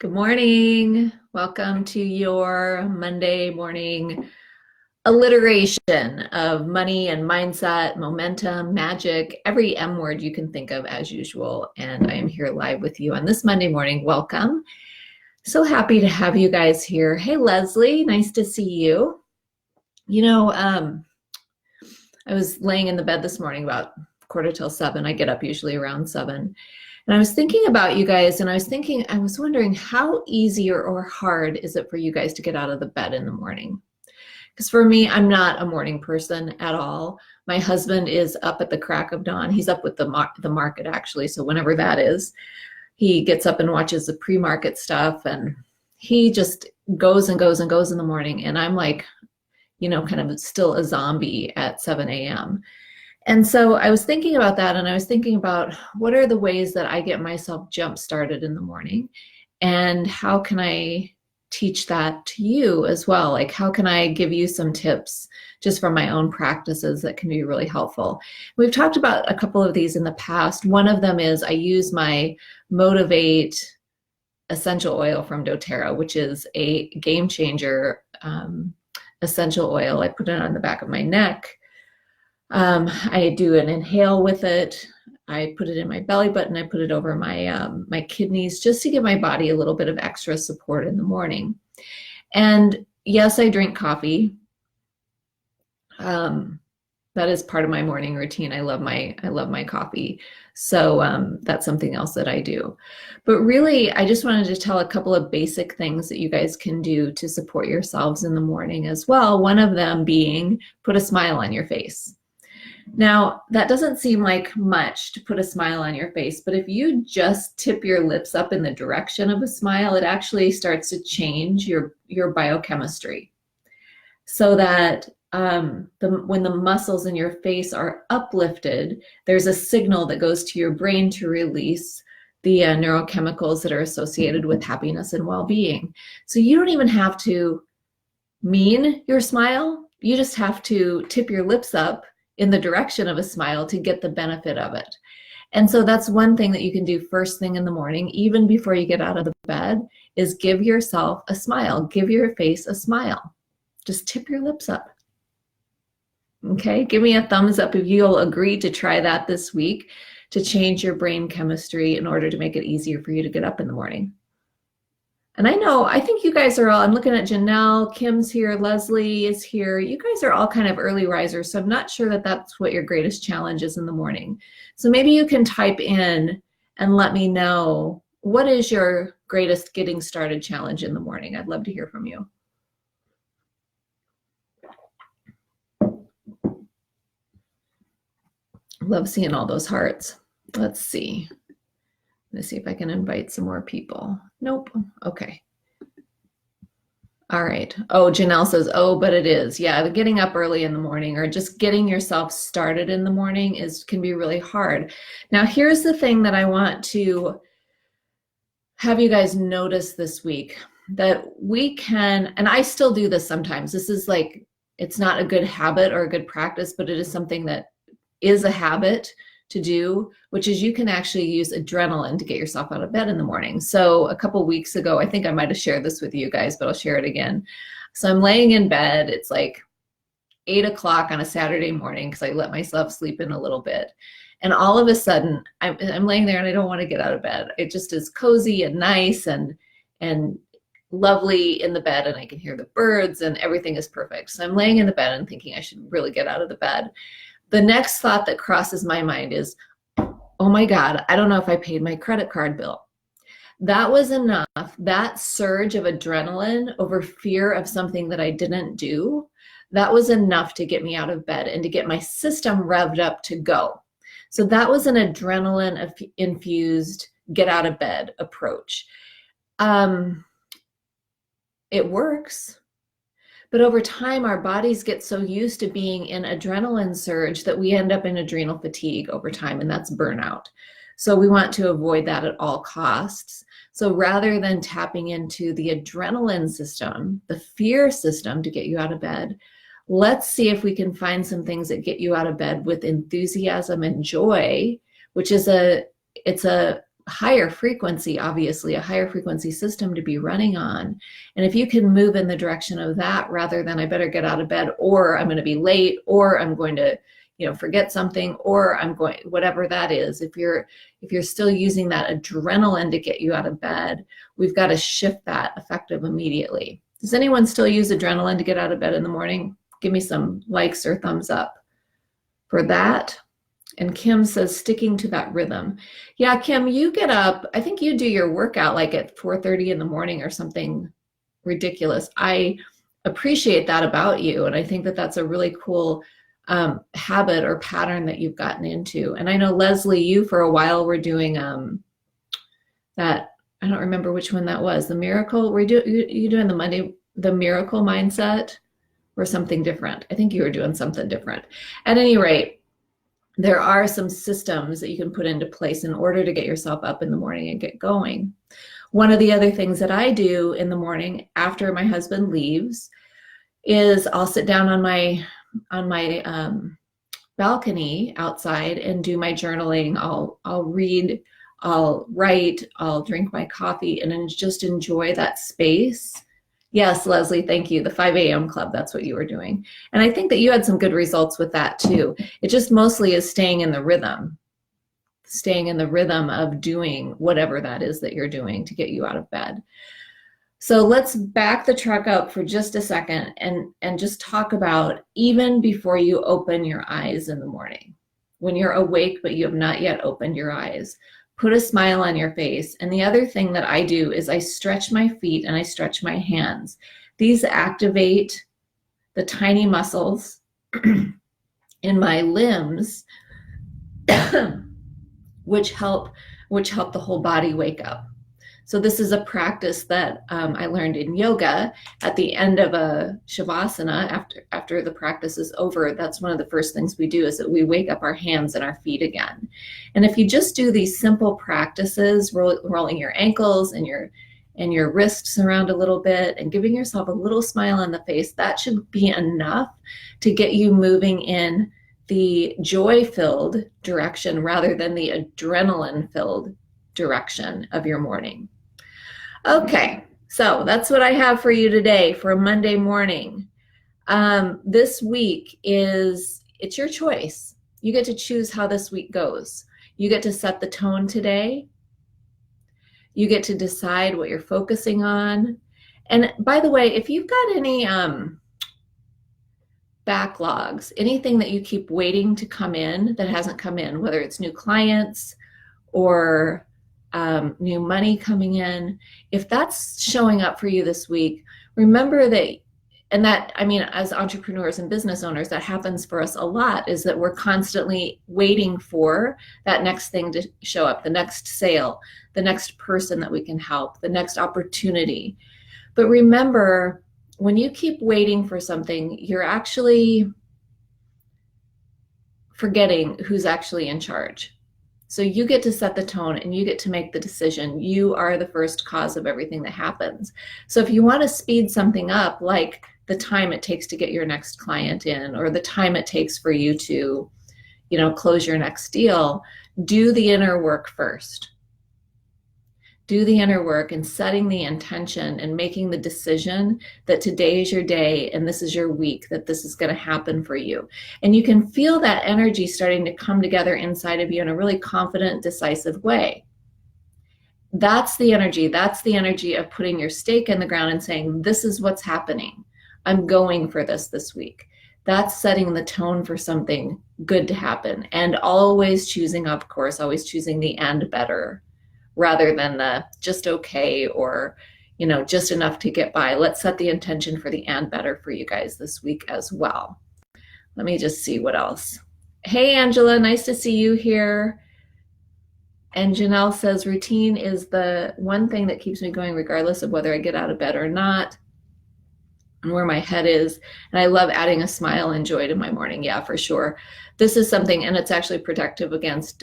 Good morning. Welcome to your Monday morning alliteration of money and mindset, momentum, magic, every M word you can think of as usual. And I am here live with you on this Monday morning. Welcome. So happy to have you guys here. Hey, Leslie, nice to see you. I was laying in the bed this morning about 7:15. I get up usually around 7. And I was thinking about you guys, and I was wondering how easy or hard is it for you guys to get out of the bed in the morning? Because for me, I'm not a morning person at all. My husband is up at the crack of dawn. He's up with the market, actually. So whenever that is, he gets up and watches the pre-market stuff, and he just goes and goes and goes in the morning. And I'm like, kind of still a zombie at 7 a.m. And so I was thinking about that, and I was thinking about what are the ways that I get myself jump started in the morning, and how can I teach that to you as well? Like, how can I give you some tips just from my own practices that can be really helpful? We've talked about a couple of these in the past. One of them is I use my Motivate essential oil from doTERRA, which is a game changer essential oil. I put it on the back of my neck. I do an inhale with it. I put it in my belly button. I put it over my kidneys just to give my body a little bit of extra support in the morning. And yes, I drink coffee. That is part of my morning routine. I love my coffee. So that's something else that I do. But really, I just wanted to tell a couple of basic things that you guys can do to support yourselves in the morning as well. One of them being put a smile on your face. Now, that doesn't seem like much to put a smile on your face, but if you just tip your lips up in the direction of a smile, it actually starts to change your biochemistry, so that when the muscles in your face are uplifted, there's a signal that goes to your brain to release the neurochemicals that are associated with happiness and well-being. So you don't even have to mean your smile. You just have to tip your lips up in the direction of a smile to get the benefit of it. And so that's one thing that you can do first thing in the morning, even before you get out of the bed, is give yourself a smile. Give your face a smile. Just tip your lips up. Okay, give me a thumbs up if you'll agree to try that this week to change your brain chemistry in order to make it easier for you to get up in the morning. And I think you guys are all, I'm looking at Janelle, Kim's here, Leslie is here. You guys are all kind of early risers, so I'm not sure that that's what your greatest challenge is in the morning. So maybe you can type in and let me know, what is your greatest getting started challenge in the morning? I'd love to hear from you. Love seeing all those hearts. Let's see. Let's see if I can invite some more people. Nope. Okay. All right. Oh, Janelle says, oh, but it is. Yeah, getting up early in the morning or just getting yourself started in the morning can be really hard. Now, here's the thing that I want to have you guys notice this week, that we can, and I still do this sometimes. This is like, it's not a good habit or a good practice, but it is something that is a habit to do, which is you can actually use adrenaline to get yourself out of bed in the morning. So a couple weeks ago, I think I might have shared this with you guys, but I'll share it again. So I'm laying in bed. It's like 8 o'clock on a Saturday morning because I let myself sleep in a little bit. And all of a sudden, I'm laying there and I don't want to get out of bed. It just is cozy and nice and lovely in the bed, and I can hear the birds and everything is perfect. So I'm laying in the bed and thinking I should really get out of the bed. The next thought that crosses my mind is, oh my God, I don't know if I paid my credit card bill. That was enough. That surge of adrenaline over fear of something that I didn't do, that was enough to get me out of bed and to get my system revved up to go. So that was an adrenaline infused get out of bed approach. It works. But over time, our bodies get so used to being in adrenaline surge that we end up in adrenal fatigue over time, and that's burnout. So we want to avoid that at all costs. So rather than tapping into the adrenaline system, the fear system to get you out of bed, let's see if we can find some things that get you out of bed with enthusiasm and joy, which is it's a higher frequency, obviously, a higher frequency system to be running on. And if you can move in the direction of that rather than I better get out of bed, or I'm going to be late, or I'm going to, forget something, or I'm going, whatever that is, if you're still using that adrenaline to get you out of bed, we've got to shift that effective immediately. Does anyone still use adrenaline to get out of bed in the morning? Give me some likes or thumbs up for that. And Kim says, sticking to that rhythm. Yeah, Kim, you get up, I think you do your workout like at 4:30 in the morning or something ridiculous. I appreciate that about you. And I think that that's a really cool habit or pattern that you've gotten into. And I know, Leslie, you for a while were doing that, I don't remember which one that was, the miracle. Were you doing the miracle mindset or something different? I think you were doing something different. At any rate, there are some systems that you can put into place in order to get yourself up in the morning and get going. One of the other things that I do in the morning after my husband leaves is I'll sit down on my balcony outside and do my journaling. I'll read, I'll write, I'll drink my coffee, and then just enjoy that space. Yes, Leslie, thank you. The 5 a.m. club, that's what you were doing. And I think that you had some good results with that too. It just mostly is staying in the rhythm of doing whatever that is that you're doing to get you out of bed. So let's back the truck up for just a second and just talk about even before you open your eyes in the morning, when you're awake but you have not yet opened your eyes. Put a smile on your face. And the other thing that I do is I stretch my feet and I stretch my hands. These activate the tiny muscles in my limbs, which help the whole body wake up. So this is a practice that I learned in yoga. At the end of a shavasana, after the practice is over, that's one of the first things we do, is that we wake up our hands and our feet again. And if you just do these simple practices, rolling your ankles and your wrists around a little bit and giving yourself a little smile on the face, that should be enough to get you moving in the joy-filled direction rather than the adrenaline-filled direction of your morning. Okay, so that's what I have for you today for a Monday morning. This week it's your choice. You get to choose how this week goes. You get to set the tone today. You get to decide what you're focusing on. And by the way, if you've got any backlogs, anything that you keep waiting to come in that hasn't come in, whether it's new clients or new money coming in, if that's showing up for you this week, remember that, and that, I mean, as entrepreneurs and business owners, that happens for us a lot, is that we're constantly waiting for that next thing to show up, the next sale, the next person that we can help, the next opportunity. But remember, when you keep waiting for something, you're actually forgetting who's actually in charge. So you get to set the tone and you get to make the decision. You are the first cause of everything that happens. So if you want to speed something up, like the time it takes to get your next client in, or the time it takes for you to, close your next deal, do the inner work first. Do the inner work and setting the intention and making the decision that today is your day and this is your week, that this is going to happen for you. And you can feel that energy starting to come together inside of you in a really confident, decisive way. That's the energy. That's the energy of putting your stake in the ground and saying, this is what's happening. I'm going for this week. That's setting the tone for something good to happen. And always choosing, of course, always choosing the and better, rather than the just okay or, just enough to get by. Let's set the intention for the and better for you guys this week as well. Let me just see what else. Hey, Angela, nice to see you here. And Janelle says, routine is the one thing that keeps me going regardless of whether I get out of bed or not and where my head is. And I love adding a smile and joy to my morning. Yeah, for sure. This is something, and it's actually protective against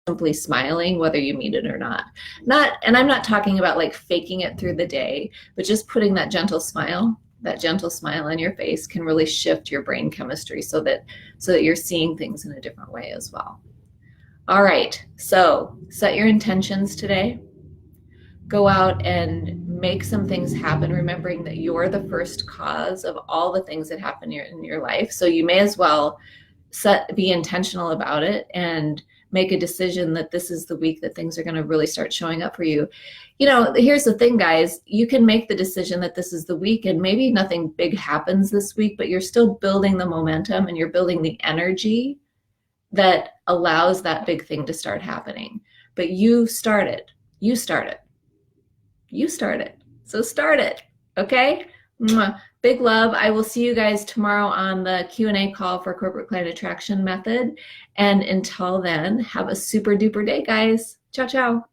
simply smiling, whether you mean it or not. And I'm not talking about like faking it through the day, but just putting that gentle smile on your face can really shift your brain chemistry so that you're seeing things in a different way as well. All right, so set your intentions today. Go out and make some things happen, remembering that you're the first cause of all the things that happen in your life. So you may as well be intentional about it and make a decision that this is the week that things are going to really start showing up for you. You know, here's the thing, guys. You can make the decision that this is the week and maybe nothing big happens this week, but you're still building the momentum and you're building the energy that allows that big thing to start happening. But you start it. You start it. You start it. So start it. Okay? Mwah. Big love. I will see you guys tomorrow on the Q&A call for Corporate Client Attraction Method. And until then, have a super duper day, guys. Ciao, ciao.